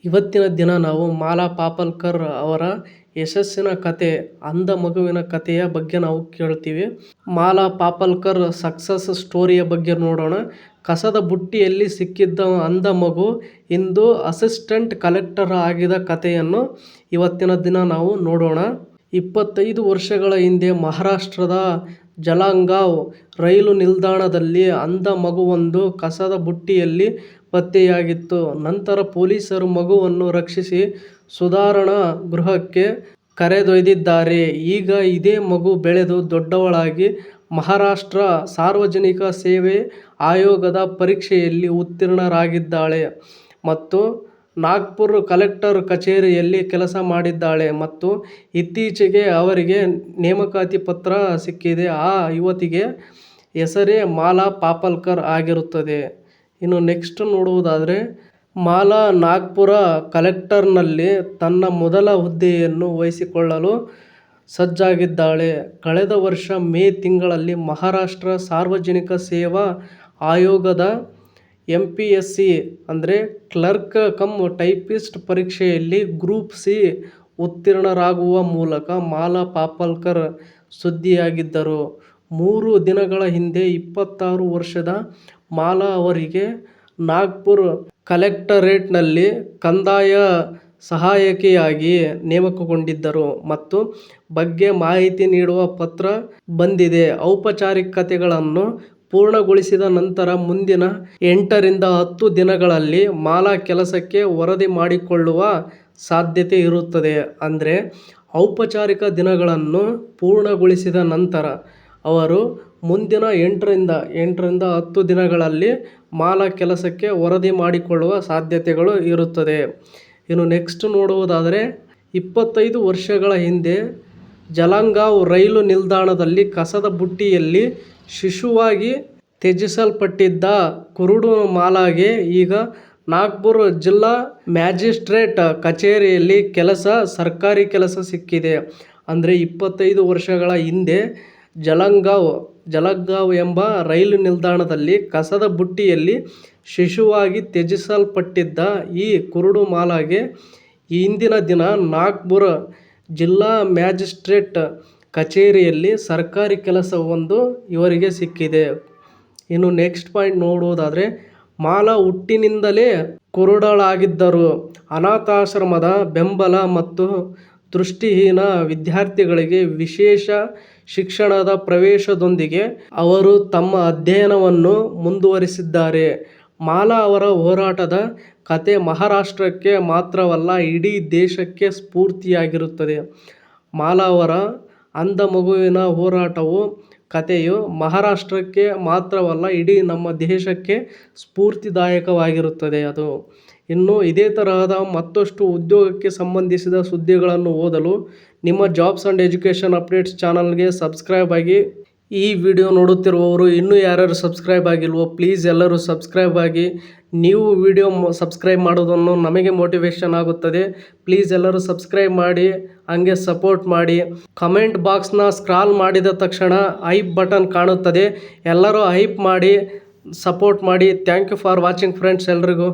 ಇವತ್ತಿನ ದಿನ ನಾವು ಮಾಲಾ ಪಾಪಲ್ಕರ್ ಅವರ ಯಶಸ್ಸಿನ ಕತೆ, ಅಂಧ ಮಗುವಿನ ಕಥೆಯ ಬಗ್ಗೆ ನಾವು ಕೇಳ್ತೀವಿ. ಮಾಲಾ ಪಾಪಲ್ಕರ್ ಸಕ್ಸಸ್ ಸ್ಟೋರಿಯ ಬಗ್ಗೆ ನೋಡೋಣ. ಕಸದ ಬುಟ್ಟಿಯಲ್ಲಿ ಸಿಕ್ಕಿದ್ದ ಅಂಧ ಮಗು ಇಂದು ಅಸಿಸ್ಟೆಂಟ್ ಕಲೆಕ್ಟರ್ ಆಗಿದ ಕಥೆಯನ್ನು ಇವತ್ತಿನ ದಿನ ನಾವು ನೋಡೋಣ. 25 ವರ್ಷಗಳ ಹಿಂದೆ ಮಹಾರಾಷ್ಟ್ರದ ಜಲಗಾಂವ್ ರೈಲು ನಿಲ್ದಾಣದಲ್ಲಿ ಅಂಧ ಮಗುವೊಂದು ಕಸದ ಬುಟ್ಟಿಯಲ್ಲಿ ಪತ್ತೆಯಾಗಿತ್ತು. ನಂತರ ಪೊಲೀಸರು ಮಗುವನ್ನು ರಕ್ಷಿಸಿ ಸುಧಾರಣಾ ಗೃಹಕ್ಕೆ ಕರೆದೊಯ್ದಿದ್ದಾರೆ. ಈಗ ಇದೇ ಮಗು ಬೆಳೆದು ದೊಡ್ಡವಳಾಗಿ ಮಹಾರಾಷ್ಟ್ರ ಸಾರ್ವಜನಿಕ ಸೇವೆ ಆಯೋಗದ ಪರೀಕ್ಷೆಯಲ್ಲಿ ಉತ್ತೀರ್ಣರಾಗಿದ್ದಾಳೆ ಮತ್ತು ನಾಗ್ಪುರ್ ಕಲೆಕ್ಟರ್ ಕಚೇರಿಯಲ್ಲಿ ಕೆಲಸ ಮಾಡಿದ್ದಾಳೆ ಮತ್ತು ಇತ್ತೀಚೆಗೆ ಅವರಿಗೆ ನೇಮಕಾತಿ ಪತ್ರ ಸಿಕ್ಕಿದೆ. ಆ ಯುವತಿಗೆ ಹೆಸರೇ ಮಾಲಾ ಪಾಪಲ್ಕರ್ ಆಗಿರುತ್ತದೆ. ಇನ್ನು ನೆಕ್ಸ್ಟ್ ನೋಡುವುದಾದರೆ, ಮಾಲಾ ನಾಗ್ಪುರ ಕಲೆಕ್ಟರ್ನಲ್ಲಿ ತನ್ನ ಮೊದಲ ಹುದ್ದೆಯನ್ನು ವಹಿಸಿಕೊಳ್ಳಲು ಸಜ್ಜಾಗಿದ್ದಾಳೆ. ಕಳೆದ ವರ್ಷ ಮೇ ತಿಂಗಳಲ್ಲಿ ಮಹಾರಾಷ್ಟ್ರ ಸಾರ್ವಜನಿಕ ಸೇವಾ ಆಯೋಗದ MPSC ಅಂದರೆ ಕ್ಲರ್ಕ್ ಕಮ್ ಟೈಪಿಸ್ಟ್ ಪರೀಕ್ಷೆಯಲ್ಲಿ ಗ್ರೂಪ್ C ಉತ್ತೀರ್ಣರಾಗುವ ಮೂಲಕ ಮಾಲಾ ಪಾಪಲ್ಕರ್ ಸುದ್ದಿಯಾಗಿದ್ದರು. 3 ದಿನಗಳ ಹಿಂದೆ 26 ವರ್ಷದ ಮಾಲಾ ಅವರಿಗೆ ನಾಗ್ಪುರ್ ಕಲೆಕ್ಟರೇಟ್ನಲ್ಲಿ ಕಂದಾಯ ಸಹಾಯಕಿಯಾಗಿ ನೇಮಕಗೊಂಡಿದ್ದರು ಮತ್ತು ಬಗ್ಗೆ ಮಾಹಿತಿ ನೀಡುವ ಪತ್ರ ಬಂದಿದೆ. ಔಪಚಾರಿಕತೆಗಳನ್ನು ಪೂರ್ಣಗೊಳಿಸಿದ ನಂತರ ಮುಂದಿನ 8 ರಿಂದ 10 ದಿನಗಳಲ್ಲಿ ಮಾಲಾ ಕೆಲಸಕ್ಕೆ ವರದಿ ಮಾಡಿಕೊಳ್ಳುವ ಸಾಧ್ಯತೆ ಇರುತ್ತದೆ. ಅಂದರೆ ಔಪಚಾರಿಕ ದಿನಗಳನ್ನು ಪೂರ್ಣಗೊಳಿಸಿದ ನಂತರ ಅವರು ಮುಂದಿನ 8 ರಿಂದ 10 ದಿನಗಳಲ್ಲಿ ಮಾಲಾ ಕೆಲಸಕ್ಕೆ ವರದಿ ಮಾಡಿಕೊಳ್ಳುವ ಸಾಧ್ಯತೆಗಳು ಇರುತ್ತದೆ. ಇನ್ನು ನೆಕ್ಸ್ಟ್ ನೋಡುವುದಾದರೆ, 25 ವರ್ಷಗಳ ಹಿಂದೆ ಜಲಗಾಂವ್ ರೈಲು ನಿಲ್ದಾಣದಲ್ಲಿ ಕಸದ ಬುಟ್ಟಿಯಲ್ಲಿ ಶಿಶುವಾಗಿ ತ್ಯಜಿಸಲ್ಪಟ್ಟಿದ್ದ ಕುರುಡು ಮಾಲಾಗೆ ಈಗ ನಾಗ್ಪುರ್ ಜಿಲ್ಲಾ ಮ್ಯಾಜಿಸ್ಟ್ರೇಟ್ ಕಚೇರಿಯಲ್ಲಿ ಸರ್ಕಾರಿ ಕೆಲಸ ಸಿಕ್ಕಿದೆ. ಅಂದರೆ 25 ವರ್ಷಗಳ ಹಿಂದೆ ಜಲಗಾಂವ್ ಎಂಬ ರೈಲು ನಿಲ್ದಾಣದಲ್ಲಿ ಕಸದ ಬುಟ್ಟಿಯಲ್ಲಿ ಶಿಶುವಾಗಿ ತ್ಯಜಿಸಲ್ಪಟ್ಟಿದ್ದ ಈ ಕುರುಡು ಮಾಲಾಗೆ ಇಂದಿನ ದಿನ ನಾಗ್ಪುರ ಜಿಲ್ಲಾ ಮ್ಯಾಜಿಸ್ಟ್ರೇಟ್ ಕಚೇರಿಯಲ್ಲಿ ಸರ್ಕಾರಿ ಕೆಲಸವೊಂದು ಇವರಿಗೆ ಸಿಕ್ಕಿದೆ. ಇನ್ನು ನೆಕ್ಸ್ಟ್ ಪಾಯಿಂಟ್ ನೋಡುವುದಾದರೆ, ಮಾಲಾ ಹುಟ್ಟಿನಿಂದಲೇ ಕುರುಡಳಾಗಿದ್ದರು. ಅನಾಥಾಶ್ರಮದ ಬೆಂಬಲ ಮತ್ತು ದೃಷ್ಟಿಹೀನ ವಿದ್ಯಾರ್ಥಿಗಳಿಗೆ ವಿಶೇಷ ಶಿಕ್ಷಣದ ಪ್ರವೇಶದೊಂದಿಗೆ ಅವರು ತಮ್ಮ ಅಧ್ಯಯನವನ್ನು ಮುಂದುವರಿಸಿದ್ದಾರೆ. ಮಾಲಾ ಅವರ ಹೋರಾಟದ ಕತೆ ಮಹಾರಾಷ್ಟ್ರಕ್ಕೆ ಮಾತ್ರವಲ್ಲ, ಇಡೀ ದೇಶಕ್ಕೆ ಸ್ಫೂರ್ತಿಯಾಗಿರುತ್ತದೆ. ಮಾಲಾ ಅವರ ಅಂಧ ಮಗುವಿನ ಕಥೆಯು ಮಹಾರಾಷ್ಟ್ರಕ್ಕೆ ಮಾತ್ರವಲ್ಲ, ಇಡೀ ನಮ್ಮ ದೇಶಕ್ಕೆ ಸ್ಫೂರ್ತಿದಾಯಕವಾಗಿರುತ್ತದೆ. ಇನ್ನು ಇದೇ ತರಹದ ಮತ್ತಷ್ಟು ಉದ್ಯೋಗಕ್ಕೆ ಸಂಬಂಧಿಸಿದ ಸುದ್ದಿಗಳನ್ನು ಓದಲು ನಿಮ್ಮ ಜಾಬ್ಸ್ ಆ್ಯಂಡ್ ಎಜುಕೇಷನ್ ಅಪ್ಡೇಟ್ಸ್ ಚಾನಲ್ಗೆ ಸಬ್ಸ್ಕ್ರೈಬ್ ಆಗಿ. ಈ ವಿಡಿಯೋ ನೋಡುತ್ತಿರುವವರು ಇನ್ನೂ ಯಾರ್ಯಾರು ಸಬ್ಸ್ಕ್ರೈಬ್ ಆಗಿಲ್ವೋ ಪ್ಲೀಸ್ ಎಲ್ಲರೂ ಸಬ್ಸ್ಕ್ರೈಬ್ ಆಗಿ. ನೀವು ವಿಡಿಯೋ ಸಬ್ಸ್ಕ್ರೈಬ್ ಮಾಡೋದನ್ನು ನಮಗೆ ಮೋಟಿವೇಶನ್ ಆಗುತ್ತದೆ. ಪ್ಲೀಸ್ ಎಲ್ಲರೂ ಸಬ್ಸ್ಕ್ರೈಬ್ ಮಾಡಿ, ಹಂಗೆ ಸಪೋರ್ಟ್ ಮಾಡಿ. ಕಮೆಂಟ್ ಬಾಕ್ಸ್ನ ಸ್ಕ್ರಾಲ್ ಮಾಡಿದ ತಕ್ಷಣ ಹೈಪ್ ಬಟನ್ ಕಾಣುತ್ತದೆ, ಎಲ್ಲರೂ ಹೈಪ್ ಮಾಡಿ, ಸಪೋರ್ಟ್ ಮಾಡಿ. Thank you for watching friends ಎಲ್ರಿಗೂ.